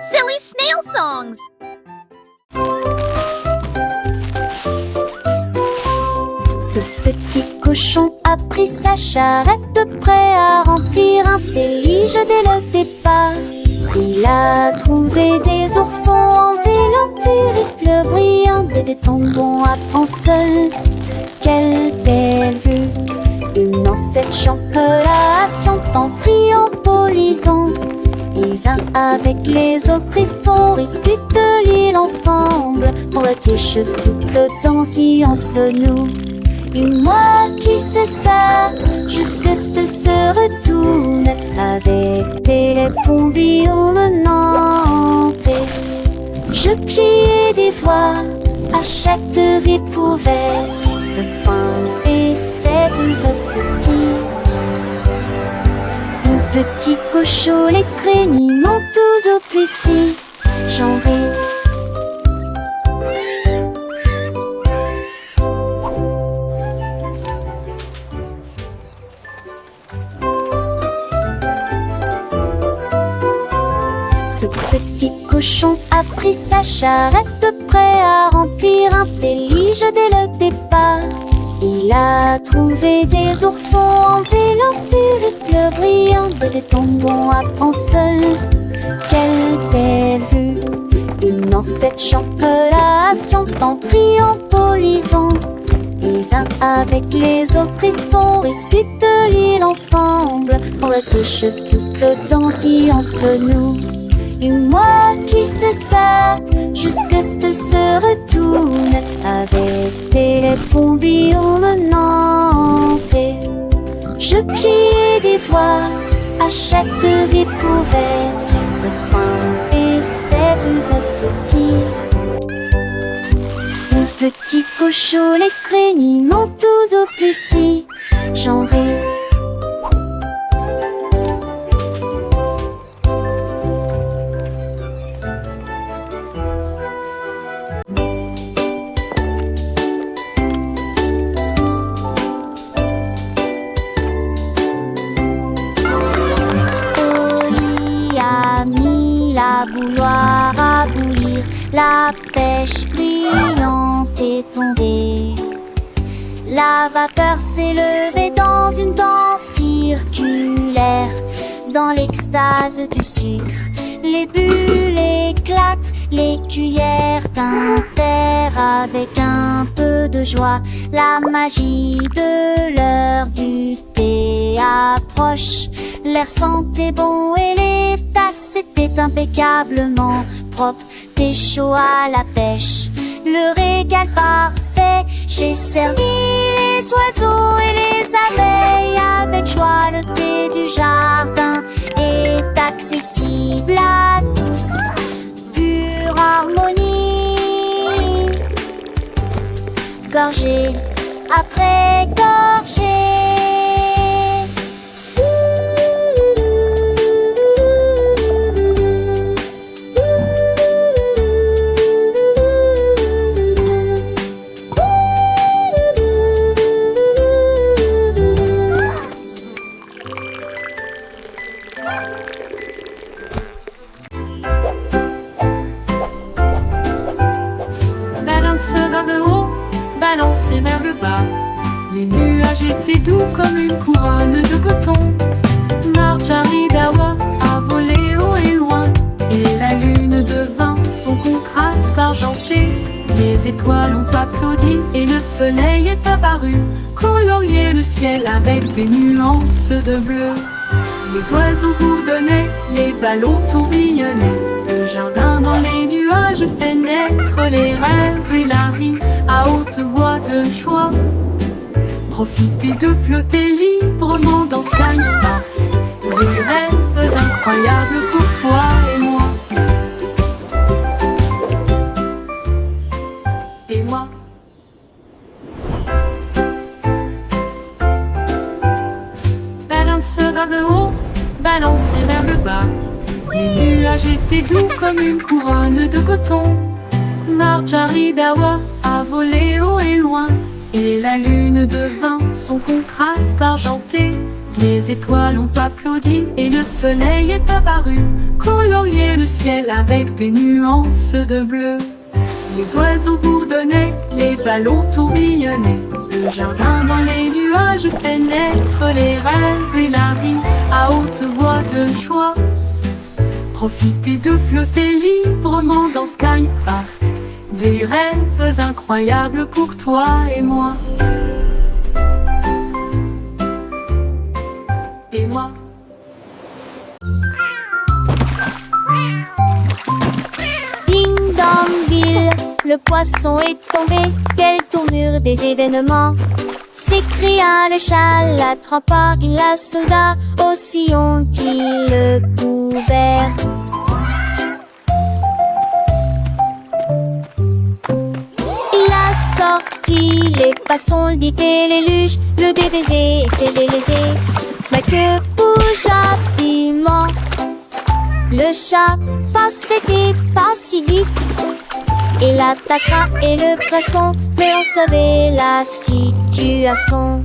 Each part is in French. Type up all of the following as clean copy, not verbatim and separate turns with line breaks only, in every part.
Silly snail songs.
Ce petit cochon a pris sa charrette, prêt à remplir un délige dès le départ. Il a trouvé des oursons en vélanture, éclairs brillants et des tombons à prendre seul. Quelle belle vue! Une ancêtre chantelation en triombolisant. Les uns avec les autres, ils sont disputent l'île ensemble. Pour la tige souple dans science nous. Et moi qui sais ça, jusque ce se retourne avec des bombillons menantés. Je pliais des voix à chaque vie pouvait de point et cette recetille. Mon petit cochon, les crénis montent tous au plus si j'en ris. Ce petit cochon a pris sa charrette, prêt à remplir un délige dès le départ. Il a trouvé des oursons en vélanture, éclairs brillants et des tombons à prendre seul. Quelle belle vue! Une ancêtre chantelation en triombolisant. Les uns avec les autres, ils sont disputent l'île ensemble. Pour la tige souple dans science nous. Et moi qui sais ça, jusque ce se retourne avec des bombillons menantés. Je pliais des voix à chaque vie pouvait de point et cette recetille. Mon petit cochon, les crénis montent tous au plus si j'en ris. Bouilloire à bouillir, la pêche brillante est tombée. La vapeur s'est levée dans une danse circulaire. Dans l'extase du sucre, les bulles éclatent, les cuillères tintèrent avec un peu de joie. La magie de l'heure du thé approche. L'air sentait bon et les tasses étaient impeccablement propres. Thé chaud à la pêche, le régal parfait. J'ai servi les oiseaux et les abeilles avec joie. Le thé du jardin est accessible à tous. Pure harmonie, gorgée après gorgée.
Balance vers le haut, balancez vers le bas. Les nuages étaient doux comme une couronne de coton. Marjorie Dawa a volé haut et loin, et la lune devint son contraste argenté. Les étoiles ont applaudi et le soleil est apparu, colorier le ciel avec des nuances de bleu. Les oiseaux bourdonnaient, les ballons tourbillonnaient. Le jardin dans les nuages fait naître les rêves et la rime à haute voix de joie. Profitez de flotter librement dans Sky Park. Des rêves incroyables pour toi et moi. Et moi. Balance vers le haut, balancez vers le bas. Les nuages étaient doux comme une couronne de coton. Marjorie Dawa a volé haut et loin, et la lune devint son contraste argenté. Les étoiles ont applaudi et le soleil est apparu, colorier le ciel avec des nuances de bleu. Les oiseaux bourdonnaient, les ballons tourbillonnaient, le jardin dans les nuages fait naître les rêves et la vie à haute voix de joie. Profitez de flotter librement dans Sky Park, des rêves incroyables pour toi et moi. Et moi.
Ding dong ville, le poisson est tombé. Quelle tournure des événements! S'écria le chat, l'attrapant la soldat. Aussi ont-ils le couvert. Il a sorti les passons, le dit et les luges, le débaisé et les lésés. Ma queue bouge rapidement. Le chat passait pas si vite. Il attaquera et le poisson, mais on savait la situation.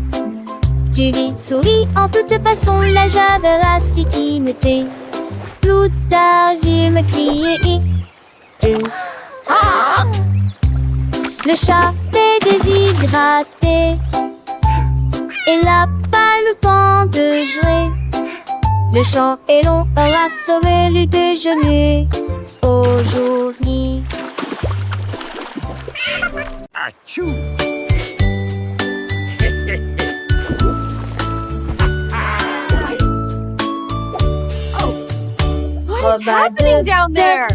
Tu vis, souris en toute façon, la javerasse qui me tait. Plutarque me crier. Le chat est déshydraté. Il n'a pas le temps de gérer. Le champ est long, on a sauvé le déjeuner aujourd'hui.
Achou!
What is happening down there?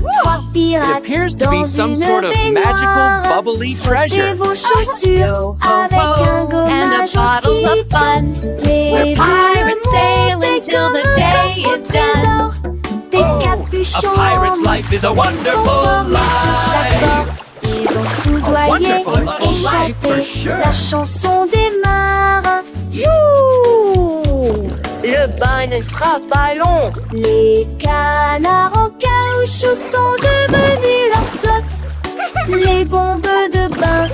It appears to be some sort of magical, bubbly treasure.
Vos chaussures avec un gommage
bottle of fun. We're pirates sailing till the day is done.
Des capuchons
A pirate's life is a wonderful life.
Ils ont soudoyé
Wonderful
et
life
chanté
for sure.
la chanson des marins.
Le bain ne sera pas long.
Les canards en caoutchouc sont devenus leur flotte. Les bombes de bain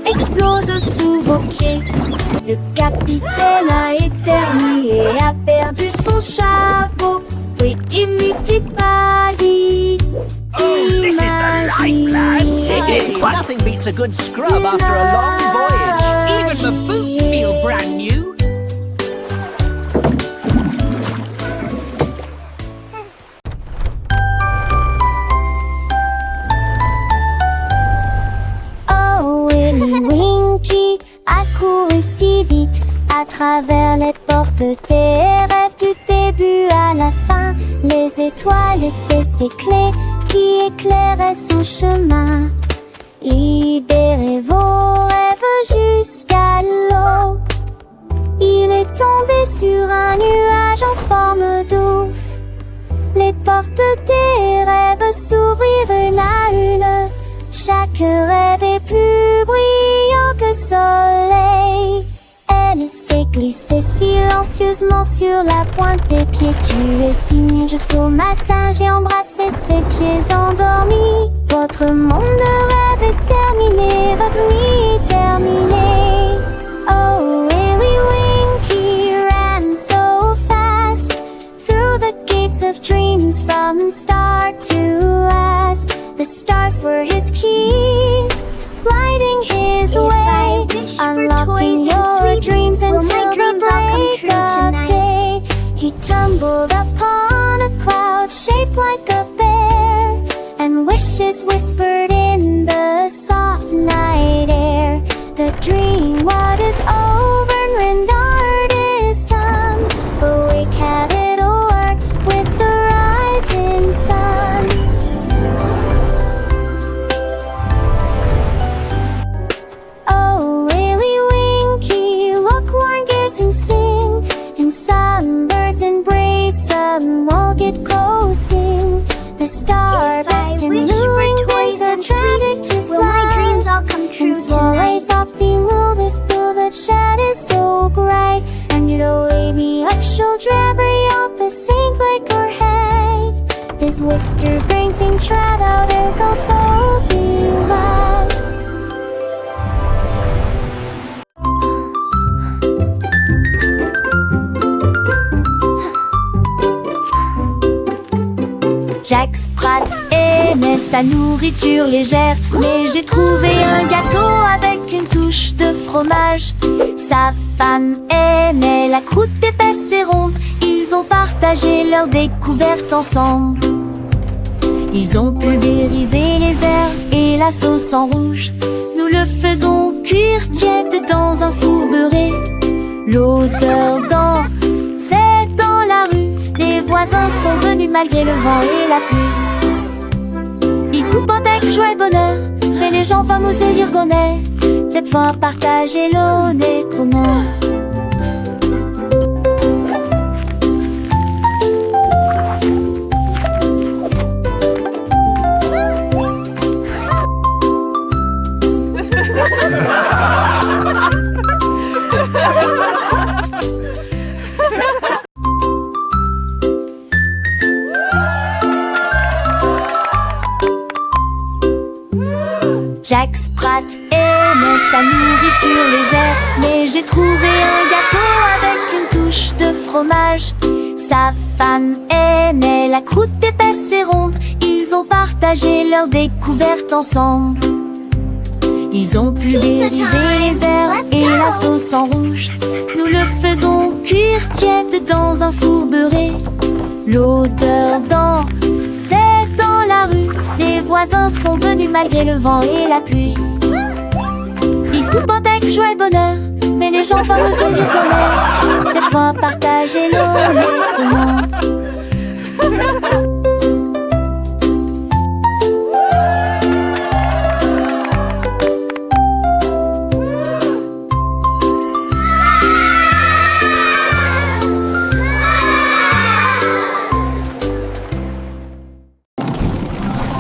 explosent sous vos pieds. Le capitaine a éternué et a perdu son chapeau. Oui, imite Paris.
This is the life, lads. Nothing beats a good scrub after a long voyage. Even the boots feel brand new.
Oh, Willy Winky a couru si vite à travers les portes des rêves du début à la fin. Les étoiles étaient ses clés qui éclairaient son chemin. Libérez vos rêves jusqu'à l'eau. Il est tombé sur un nuage en forme d'ouf. Les portes des rêves s'ouvrirent une à une. Chaque rêve est plus brillant que soleil. Elle s'est glissée silencieusement sur la pointe des pieds. Tu es si mignon jusqu'au matin. J'ai embrassé ses pieds endormis. Votre monde de rêve est terminé. Votre nuit est terminée. Oh, Willy Winky ran so fast through the gates of dreams from start to last. The stars were his keys, lighting his way, unlocking your dreams until the break of day. He tumbled upon a cloud shaped like a bear, and wishes whispered in the soft night air. The dream what is over and rendered is done. Awake, have it o'er with the rising sun. Oh, Willy Winky, look, warn gears and sing. In sunburst embrace, all get closing. The star-burst and luring things are tragic to fly. My dreams all come true tonight. Softly will this blue that shed is so bright. And you'd away me up shoulder every up the sink like her head. This wister bring things right out there goes so be lost. Jack Sprat aimait sa nourriture légère, mais j'ai trouvé un gâteau avec une touche de fromage. Sa femme aimait la croûte épaisse et ronde. Ils ont partagé leur découverte ensemble. Ils ont pulvérisé les herbes et la sauce en rouge. Nous le faisons cuire tiède dans un four beurré. L'odeur c'est dans la rue. Les voisins sont venus malgré le vent et la pluie. Ils coupent avec joie et bonheur, mais les gens fameux et l'irgonais. Cette fois partager l'eau n'est comment. Jack Sprat aimait sa nourriture légère, mais j'ai trouvé un gâteau avec une touche de fromage. Sa femme aimait la croûte épaisse et ronde. Ils ont partagé leur découverte ensemble. Ils ont pulvérisé les herbes et la sauce en rouge. Nous le faisons cuire tiède dans un four beurré. L'odeur c'est dans la rue. Les voisins sont venus malgré le vent et la pluie. Ils coupent avec joie et bonheur, mais les gens fameux et l'irgonais. Cette fois partager l'eau n'est comment.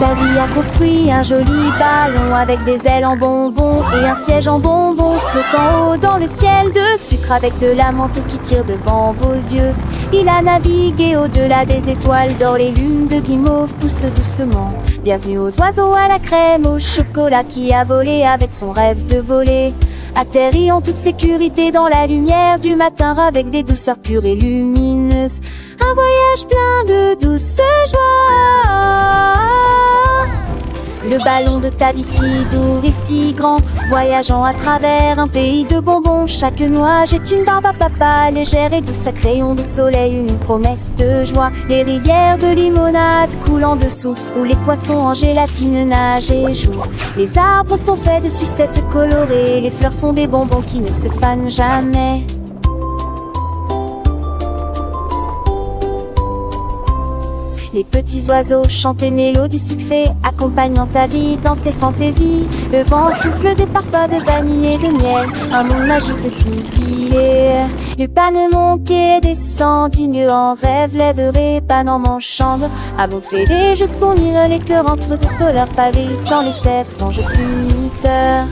Daddy a construit un joli ballon avec des ailes en bonbons et un siège en bonbons flottant haut dans le ciel de sucre avec de la menthe qui tire devant vos yeux. Il a navigué au-delà des étoiles d'or, les lunes de guimauve poussent doucement. Bienvenue aux oiseaux à la crème, au chocolat qui a volé avec son rêve de voler. Atterri en toute sécurité dans la lumière du matin avec des douceurs pures et lumineuses. Un voyage plein de douce joie. Le ballon de Tabby si doux et si grand, voyageant à travers un pays de bonbons. Chaque nuage est une barbe à papa, légère et douce, crayon de soleil, une promesse de joie. Les rivières de limonade coulent en dessous, où les poissons en gélatine nagent et jouent. Les arbres sont faits de sucettes colorées, les fleurs sont des bonbons qui ne se fanent jamais. Les petits oiseaux chantent des mélodies sucrées, accompagnant ta vie dans ses fantaisies. Le vent souffle des parfums de vanille et de miel, un monde magique de tous il est. Le panemon qui descend, digne en rêve, lèverait pan en manchant. À montrer les jeux sourire, les cœurs entre deux couleurs pavés dans les cerfs sans jeu puniteur.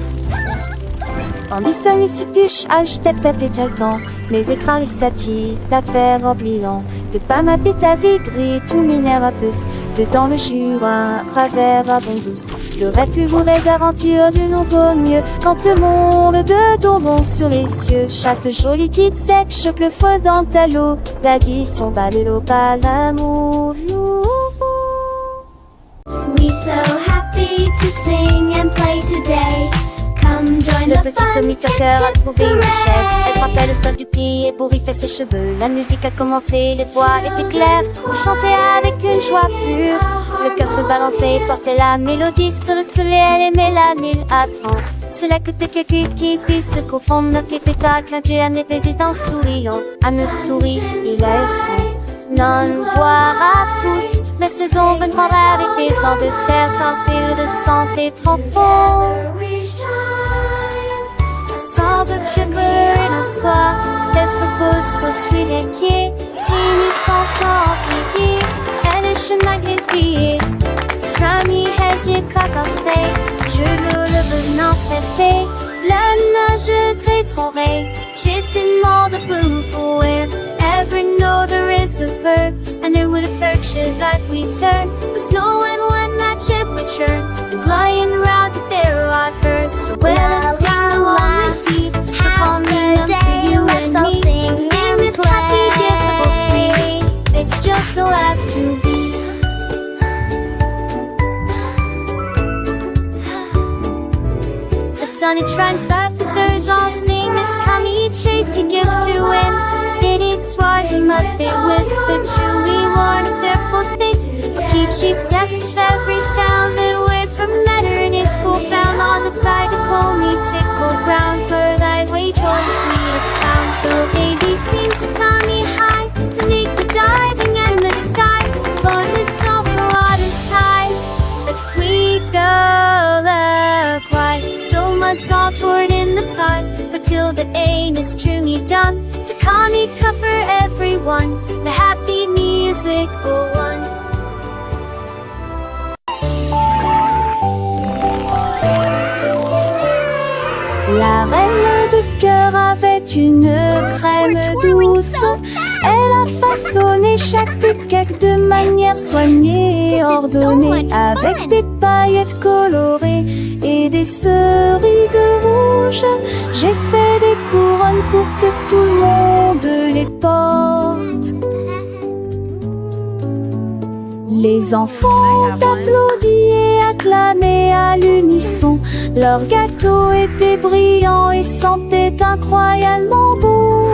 En distance, les suppuches, tête à tête le temps. Les écrans, les satis, la terre oubliant. De pas ma ta vie gris, tout minère à puce. Dedans le jura, travers à bon douce. Le rêve plus vous aventure d'une autre mieux. Quand le monde de bonbons sur les cieux. Chatte jolie kit sec, choque le feu dans ta l'eau. L'addition bat le lot, pas l'amour.
We so happy to sing and play today. Come join
Le
the
petit
fun,
Tommy Tucker a trouvé une chaise. Elle frappait le sol du pied pour y faire ses cheveux. La musique a commencé, les voix étaient claires. Il chantait avec une joie pure. Le cœur se balançait et portait la mélodie sur le soleil. Elle aimait la mille à 30. C'est là que tes qui puissent se confondre. Notre spectacle, un dieu, un président souriant. À me sourit, il a eu son. Non, voir à tous. La saison reprendra avec des ans de terre sans pile de santé trop fort. Sans de sugar un soir, elle focus sur celui qui est. Si nous sommes sortis, elle est chez magnifiée. Strami, hedge, cacassé, je le venant traiter. La nage très j'ai si monde de boom for it. Every know there is a verb, and there would affection like we turn. Was no and one that ship would churn, and lying around the there I heard. So well, I sing along with deep, upon the day, you and me. In this happy, giftable spring, it's just so have to be. sun it shines back. The birds all sing this kami chase he gives to win. It eats swars and mud they whisk the chewy worn of their footfit. Keep she says with every sound that word from matter in its cool found on the side of me tickle ground where thy way towards me is found. The baby seems to tummy high to make the diving and the sky learn itself the water's tide. That sweet girl a cry, so much all toward in the tide, but till the ain is truly done. To Connie cover everyone, the happy music go on. La reine de cœur avait une crème douce. Elle a façonné chaque cake de manière soignée, ordonnée, avec des paillettes colorées et des cerises rouges. J'ai fait des couronnes pour que tout le monde les porte. Les enfants applaudissent et acclamaient à l'unisson. Leur gâteau était brillant et sentait incroyablement bon.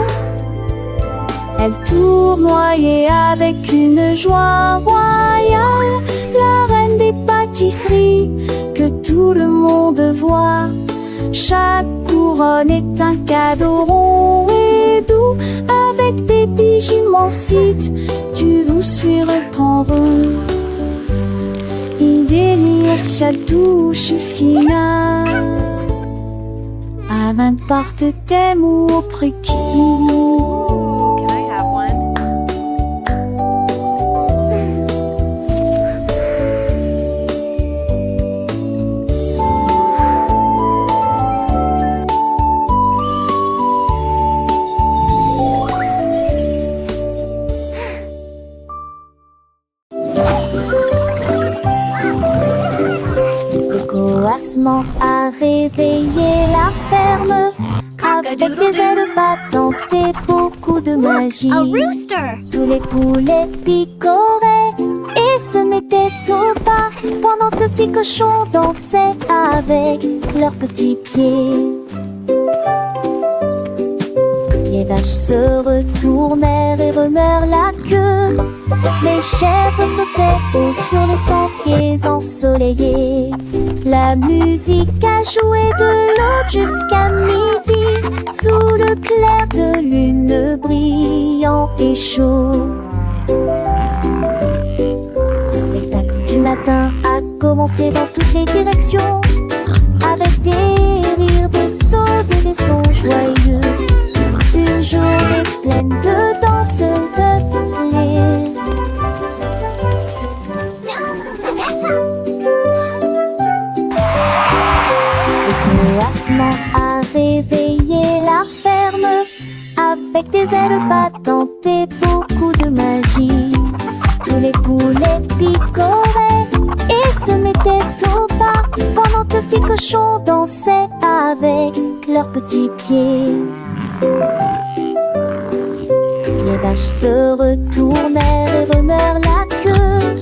Elle tournoyait avec une joie royale, la reine des pâtisseries que tout le monde voit. Chaque couronne est un cadeau rond et doux, avec des digimonsites du vous surprendront. Idélia touche fina, à n'importe thème ou au préquis.
Can I have one?
Le coassement a réveillé la ferme, avec des ailes battantes et beaucoup de magie.
A rooster!
Tous les poulets picoraient et se mettaient au pas, pendant que le petit cochon dansait avec leurs petits pieds. Les vaches se retournèrent et remuèrent la queue. Les chèvres sautaient haut sur les sentiers ensoleillés. La musique a joué de l'aube jusqu'à midi, sous le clair de lune brillant et chaud. Le spectacle du matin a commencé dans toutes les directions, avec des rires, des sauts et des sons joyeux. Une journée pleine de danse, de plaisir. Le coassement a réveillé la ferme, avec des ailes battantes et beaucoup de magie. Tous les poulets picoraient et se mettaient au pas, pendant que le petit cochon dansait avec leurs petits pieds. Les vaches se retournèrent et remuèrent la queue.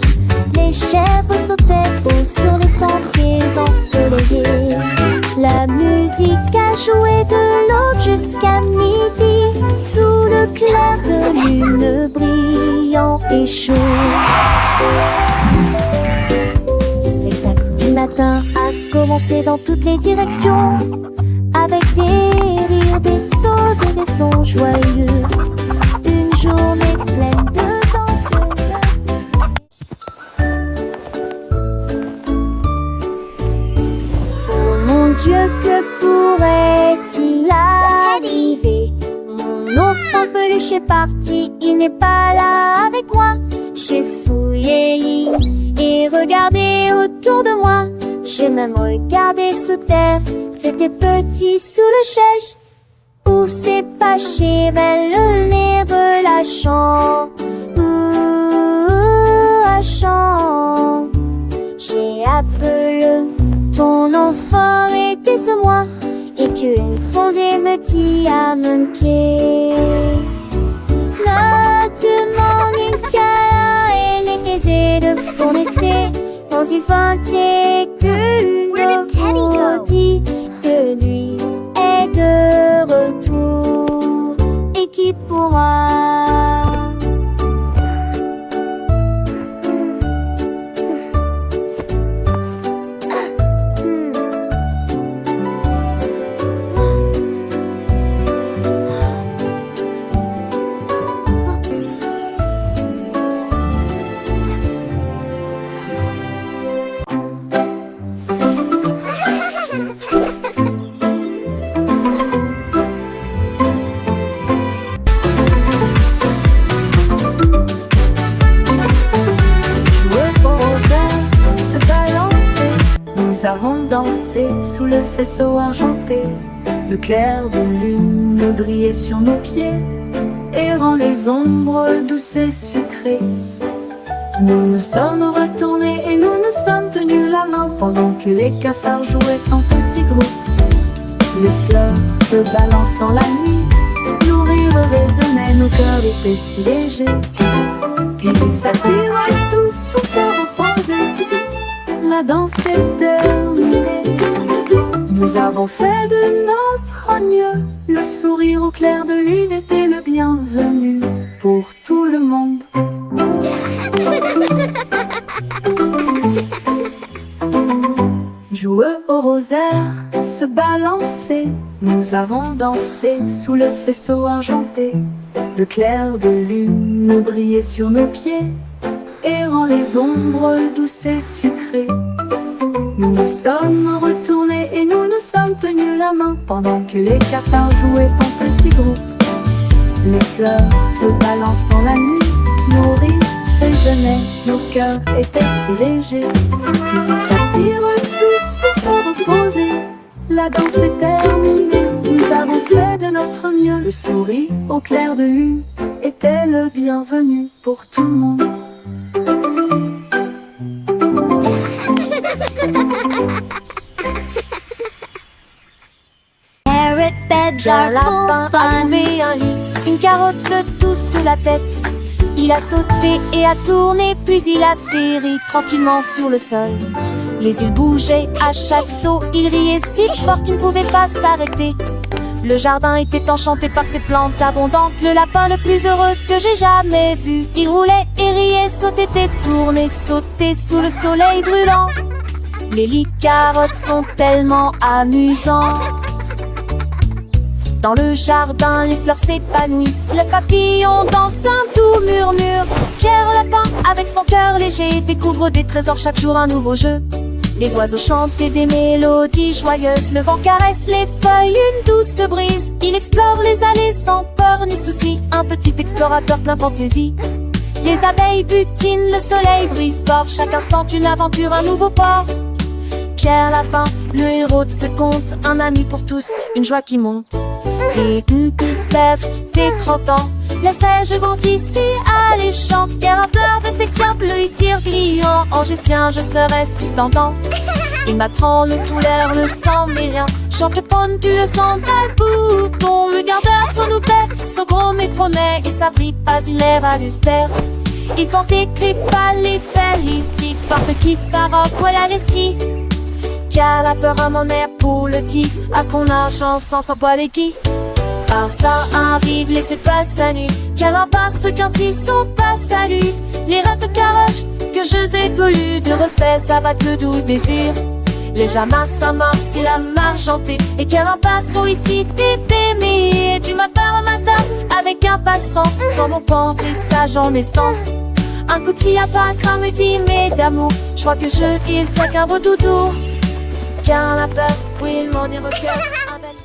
Les chèvres sautaient haut sur les sentiers ensoleillés. La musique a joué de l'aube jusqu'à midi, sous le clair de lune brillant et chaud. Le spectacle du matin a commencé dans toutes les directions, avec des rires, des sauts et des sons joyeux. Une journée pleine de danse. Oh mon Dieu, que pourrait-il arriver? Mon ours en peluche est parti, il n'est pas là avec moi. J'ai fouillé l'île et regardé autour de moi. J'ai même regardé sous terre, c'était petit sous le chèche, où s'est paché vers le nez de la chambre. La chambre. J'ai appelé ton enfant était ce moi, et qu'une tondée me dit à mon pied. Maintenant, Nicolas et les caisses de forester, quand il fantait que nous dit que nuit est de retour. Et qui pourra
Nous avons dansé sous le faisceau argenté. Le clair de lune brillait sur nos pieds, errant les ombres douces et sucrées. Nous nous sommes retournés et nous nous sommes tenus la main pendant que les cafards jouaient en petits groupes. Les fleurs se balancent dans la nuit, nos rires résonnaient, nos cœurs étaient si légers. Puis ils s'assirent tous pour se reposer. La danse est terminée. Nous avons fait de notre mieux. Le sourire au clair de lune était le bienvenu pour tout le monde. Joueux au rosaire, se balancer. Nous avons dansé sous le faisceau argenté. Le clair de lune brillait sur nos pieds, errant les ombres douces et sucrées. Nous nous sommes retournés et nous nous sommes tenus la main pendant que les cafards jouaient en petits groupes. Les fleurs se balancent dans la nuit, nos rires résonnaient, nos cœurs étaient si légers. Puis ils s'assirent tous pour se reposer. La danse est terminée, nous avons fait de notre mieux. Le sourire au clair de lune était le bienvenu pour tout le monde.
Carrot beds are full
a
fun.
trouvé un lit.
Une carotte douce sous la tête. Il a sauté et a tourné, puis il atterrit tranquillement sur le sol. Les îles bougeaient à chaque saut, il riait si fort qu'il ne pouvait pas s'arrêter. Le jardin était enchanté par ses plantes abondantes. Le lapin le plus heureux que j'ai jamais vu. Il roulait et riait, sautait et tournait, sautait sous le soleil brûlant. Les lits carottes sont tellement amusants. Dans le jardin, les fleurs s'épanouissent. Le papillon danse un doux murmure. Pierre Lapin, avec son cœur léger, découvre des trésors chaque jour, un nouveau jeu. Les oiseaux chantent des mélodies joyeuses. Le vent caresse les feuilles, une douce brise. Il explore les allées sans peur ni souci. Un petit explorateur plein fantaisie. Les abeilles butinent, le soleil brille fort. Chaque instant une aventure, un nouveau port. Pierre Lapin, le héros de ce conte, un ami pour tous, une joie qui monte. Et qui se lève dès 30 ans. Les seiges grandissent ici alléchants. Les rappeurs vestexien, bleu ici pliant. Angestien, je serais si tentant. Il m'apprend le tout l'air, le sang mais rien. Chante ponne, tu le sens, tel bouton. Le gardeur, son oupet, son gros mais promet. Et ça brille pas, il est valustère. Il porte écrit pas les felices. Qui porte qui sa robe, voilà l'esprit. Car la peur à mon air pour le tif. À qu'on a chance sans poil et qui. Par ça arrive, laissez pas sa nuit. Car un passe quand ils sont pas salut. Les rêves de caroche que je ai collus. De refait, ça va que le doux désir. Les jamas s'amorcent, il a margenté. Et car un passe où il fit t'aimer. Du matin au matin, avec impatience. Quand on pense et sage en estance. Un coup de à pas craint me dit mais d'amour. Je crois que je il fait qu'un beau doudou. Car la peur, oui, il m'en est recueil. Un bel...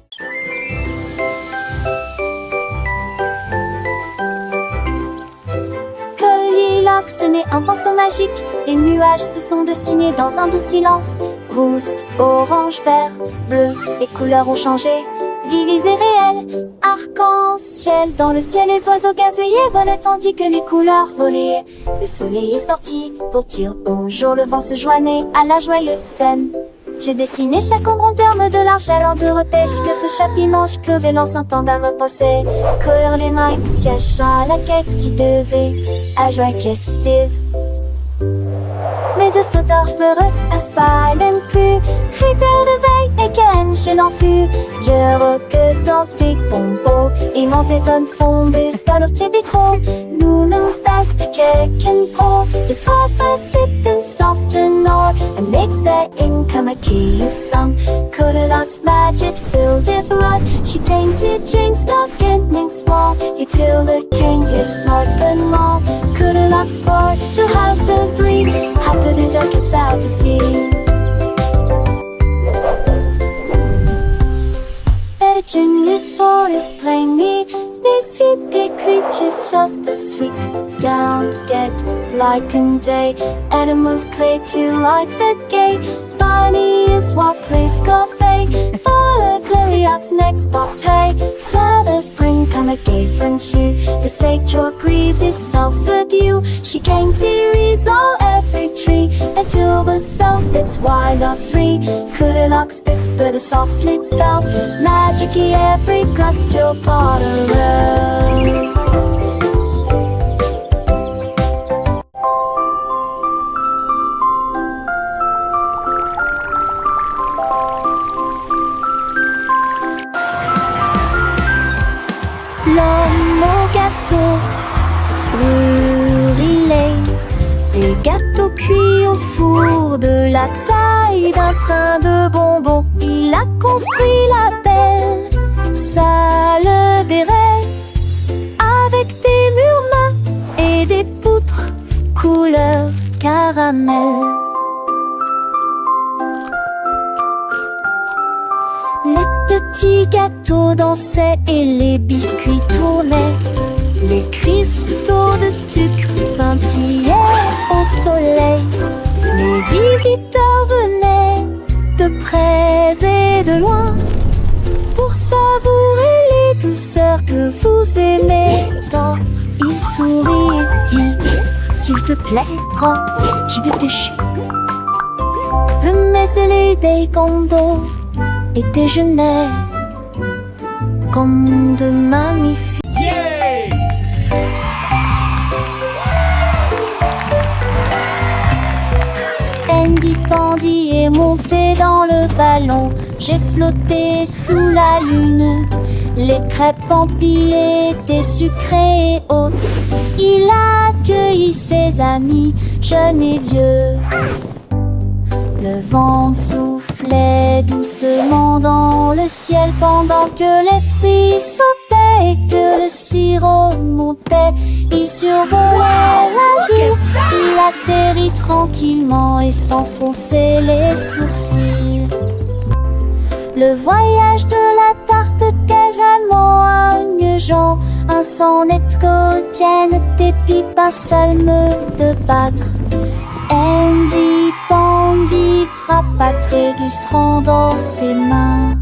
Goldilocks tenait un pinceau magique. Les nuages se sont dessinés dans un doux silence. Rouge, orange, vert, bleu, les couleurs ont changé. Vives et réelles, arc-en-ciel. Dans le ciel, les oiseaux gazouillaient, volaient tandis que les couleurs volaient. Le soleil est sorti pour dire bonjour. Le vent se joignait à la joyeuse scène. J'ai dessiné chaque ombre en termes de l'argent en deux repêches. Que ce chat mange que Vélance entendant me penser. Courir les mains, siège à la quête, tu devais à joie festive. Mais de sauteurs peureux à pas même plus. Critère de veille, et Ken chez l'enfuyeur que dans tes bonbons et mon téton fondus dans leur petit bitron. Nun uns das die Kekenbrot is half a sip and soften or and makes the income a key of some. Goldilocks magic filled with rod. She tainted James Doth getting small. You till the king is smart and long. Goldilocks swore to house the three. Happy the duck gets out to sea. In the forest plainly, these hippie creatures just the sweet down dead like in day. Animals clay to like the gay. Bunny is what plays coffee. Follow Gloriot's next bottle. Flowers bring come a gay from hue. The sage or breezy Salford you. She came to resolve every tree until the south it's wild or free. Goldilocks whisper the sauce leads down. Magicy every grass till Potter Road. L'homme au gâteau, Drury-Lane. Des gâteaux cuits au four de la taille d'un train de bonbons. Il a construit la belle salle des rêves avec des murs mains et des poutres couleur caramel. Les petits gâteaux dansaient et les biscuits tournaient. Les cristaux de sucre scintillaient au soleil. Les visiteurs venaient de près et de loin pour savourer les douceurs que vous aimez tant. Il sourit et dit: s'il te plaît, prends du déchet. Venez des condos et déjeuner comme de magnifiques. Andy Pandy est monté dans le ballon. J'ai flotté sous la lune. Les crêpes empilées étaient sucrées et hautes. Il a accueilli ses amis, jeunes et vieux. Le vent soufflait doucement dans le ciel pendant que les fruits sautaient et que le sirop montait. Il survolait la ville, il atterrit tranquillement et s'enfonçait les sourcils. Le voyage de la tarte quasiment agnegeant, un sonnet quotidien des pipes, un salme de battre. Andy Pandy frappa Trégus rendant ses mains.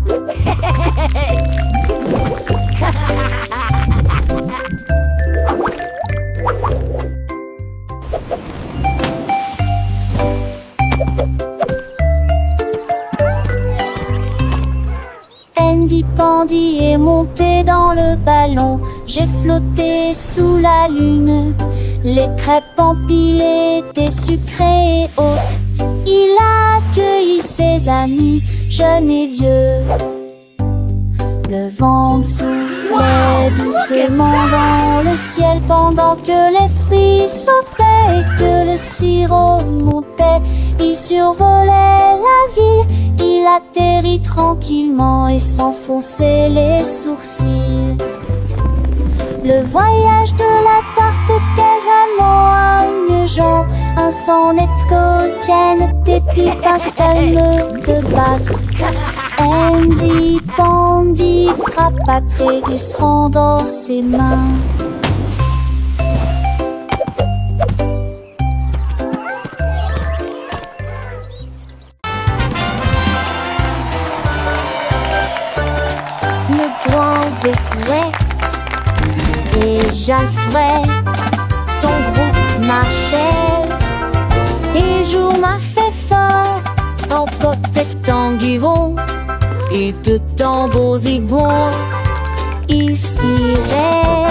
Andy Pandy est monté dans le ballon. J'ai flotté sous la lune. Les crêpes empilées étaient sucrées et hautes. Il a accueilli ses amis, jeunes et vieux. Le vent soufflait doucement dans le ciel pendant que les fruits sautaient et que le sirop montait. Il survolait la ville, il atterrit tranquillement et s'enfonçait les sourcils. Le voyage de la tarte quasiment agnegeant, un sonnet quotidien des pipes, un salme de battre. Andy Pandy frappa Trégus rendant ses mains. Le grand découverte et Jalfred, son groupe marchait. Et jour m'a fait fort en potet enguivron et de tambours zigons. Ils ciraient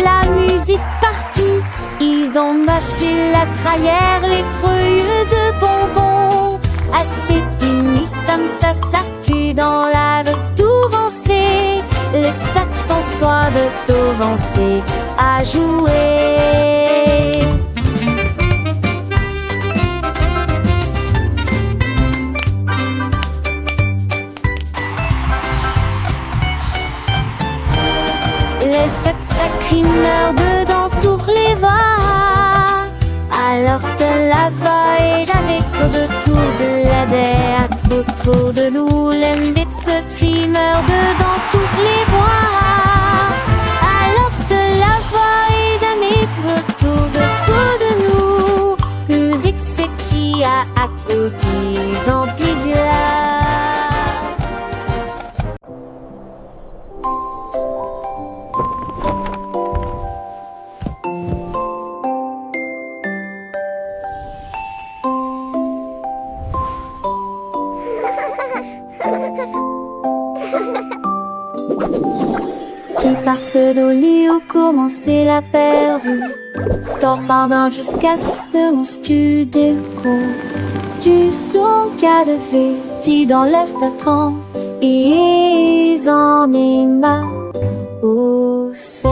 la musique partout. Ils ont mâché la traillère, les feuilles de bonbons. Assez fini Sam, ça s'artue dans la Tourancée. Les saxons soient de Tourancée à jouer. Les jets sacrés meurent dedans tous les voix. Alors te la va et avec autour de la terre. Autour de nous, l'embête se trimeur dedans toutes les voix. Alors te la va et jamais autour de nous. Musique c'est qui a côté rempli de glace. Tu passes dans lit où commencer la perdue. T'en pardon jusqu'à ce que mon studio tu son cas de fait, dans l'est attend. Ils en est marre au ciel.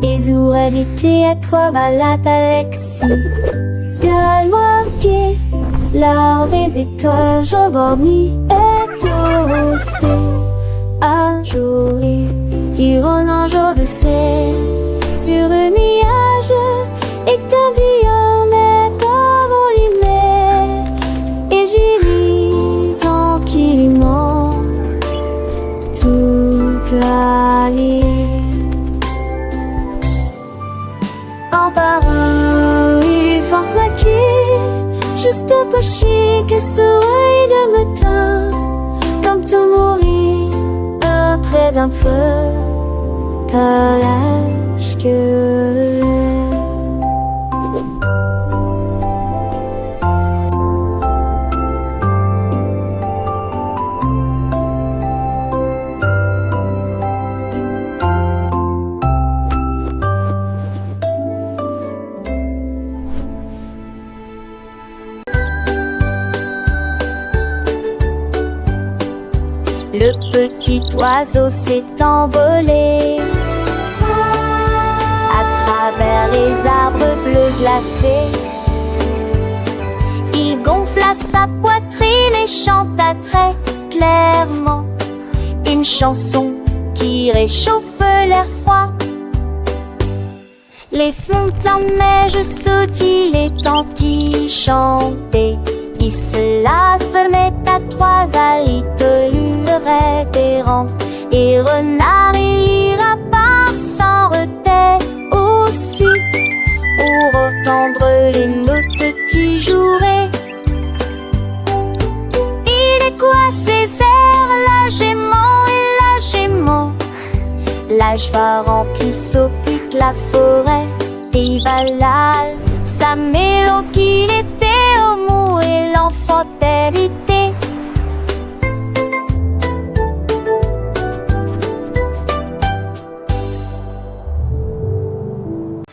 Ils auraient été être malade Alexis. De moitié, leur visiteur, je dormis et aussi un jour, qui rône un jour de ciel sur un nuage étendu en étoilement. Et j'y lis en kiliment toute la ligne. En parole, il force la quille, juste pas chier que soleil de matin. Comme tout mourir près d'un feu, t'as l'âge que le petit oiseau s'est envolé à travers les arbres bleus glacés. Il gonfla sa poitrine et chanta très clairement une chanson qui réchauffe l'air froid. Les fontaines neiges sautillent, les tantis chantaient. Il se la fermait à trois alitelures révérentes. Et renard il ira par sans retrait au-dessus pour entendre les notes qui joueraient. Il est quoi ces airs, la gémant, la joie remplit s'occupe la forêt. Et Valal, sa mélodie qu'il était au mot et l'enfant hérité.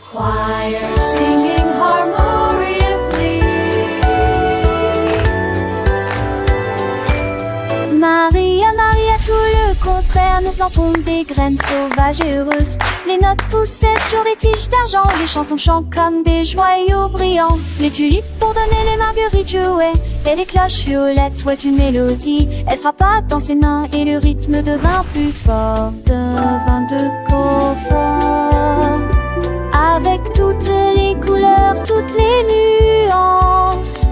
Choir singing harmoniously.
Maria, Maria, tout le contraire, nous plantons des graines sauvages et heureuses. Les notes poussaient sur des tiges d'argent, les chansons chantent comme des joyaux brillants. Les tulipes pour donner les marguerites jouaient, et les cloches violettes ouaient une mélodie. Elle frappa dans ses mains et le rythme devint plus fort, devint de confort. Avec toutes les couleurs, toutes les nuances,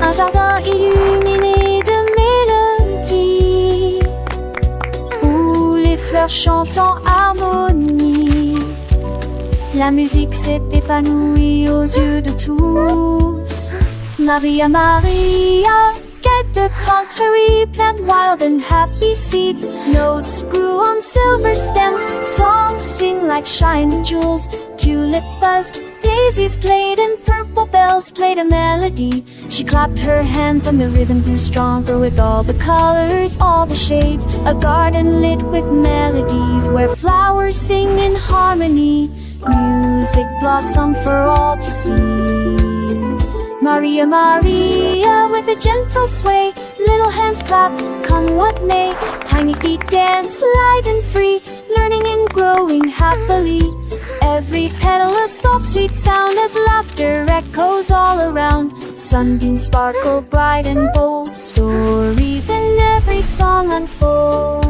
un jardin illuminé de mélodies, où les fleurs chantent en harmonie. La musique s'est épanouie aux yeux de tous. Maria, Maria, get the contrary, plant wild and happy seeds. Notes grew on silver stems, songs sing like shining jewels. Tulip buzzed, daisies played, and purple bells played a melody. She clapped her hands and the rhythm grew stronger with all the colors, all the shades. A garden lit with melodies where flowers sing in harmony. Music blossomed for all to see. Maria, Maria, with a gentle sway, little hands clap, come what may. Tiny feet dance light and free, learning and growing happily. Every petal a soft sweet sound as laughter echoes all around. Sunbeams sparkle bright and bold, stories in every song unfold.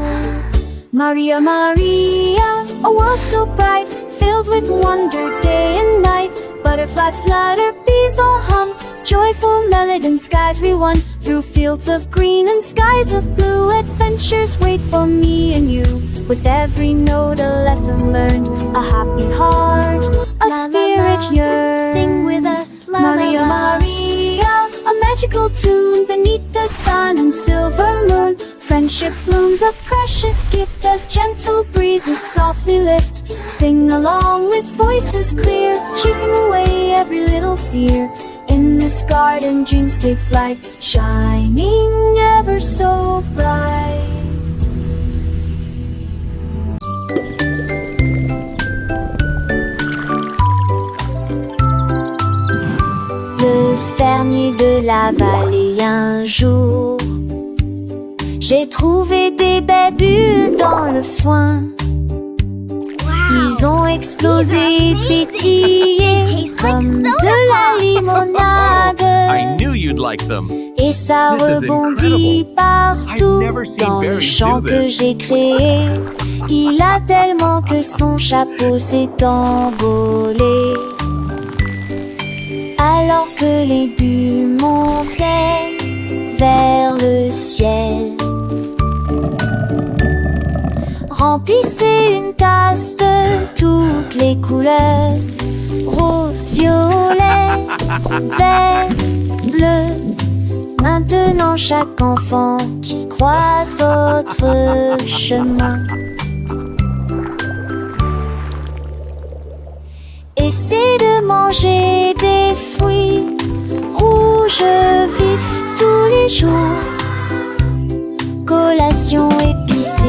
Maria, Maria, a world so bright, filled with wonder day and night. Butterflies flutter, bees all hum, joyful melody skies we run. Through fields of green and skies of blue, adventures wait for me and you. With every note a lesson learned, a happy heart, a spirit yearns.
Sing with us, la,
Maria,
la, la.
Maria, a magical tune beneath the sun and silver moon. Friendship blooms a precious gift as gentle breezes softly lift. Sing along with voices clear, chasing away every little fear. In this garden dreams take flight, shining ever so bright. Le fermier de la vallée un jour, j'ai trouvé des belles bulles dans le foin. Ils ont explosé et pétillé comme de la
I
limonade.
knew you'd like them.
Et ça
This is
rebondit
incredible.
partout
I've never seen
dans le
berries
champ
do
que
this.
j'ai créé. Il a tellement que son chapeau s'est envolé. Alors que les bulles montaient vers le ciel. Remplissez une tasse de toutes les couleurs, rose, violet, vert, bleu. Maintenant chaque enfant qui croise votre chemin, essaie de manger des fruits rouges vifs tous les jours. Collation épicée,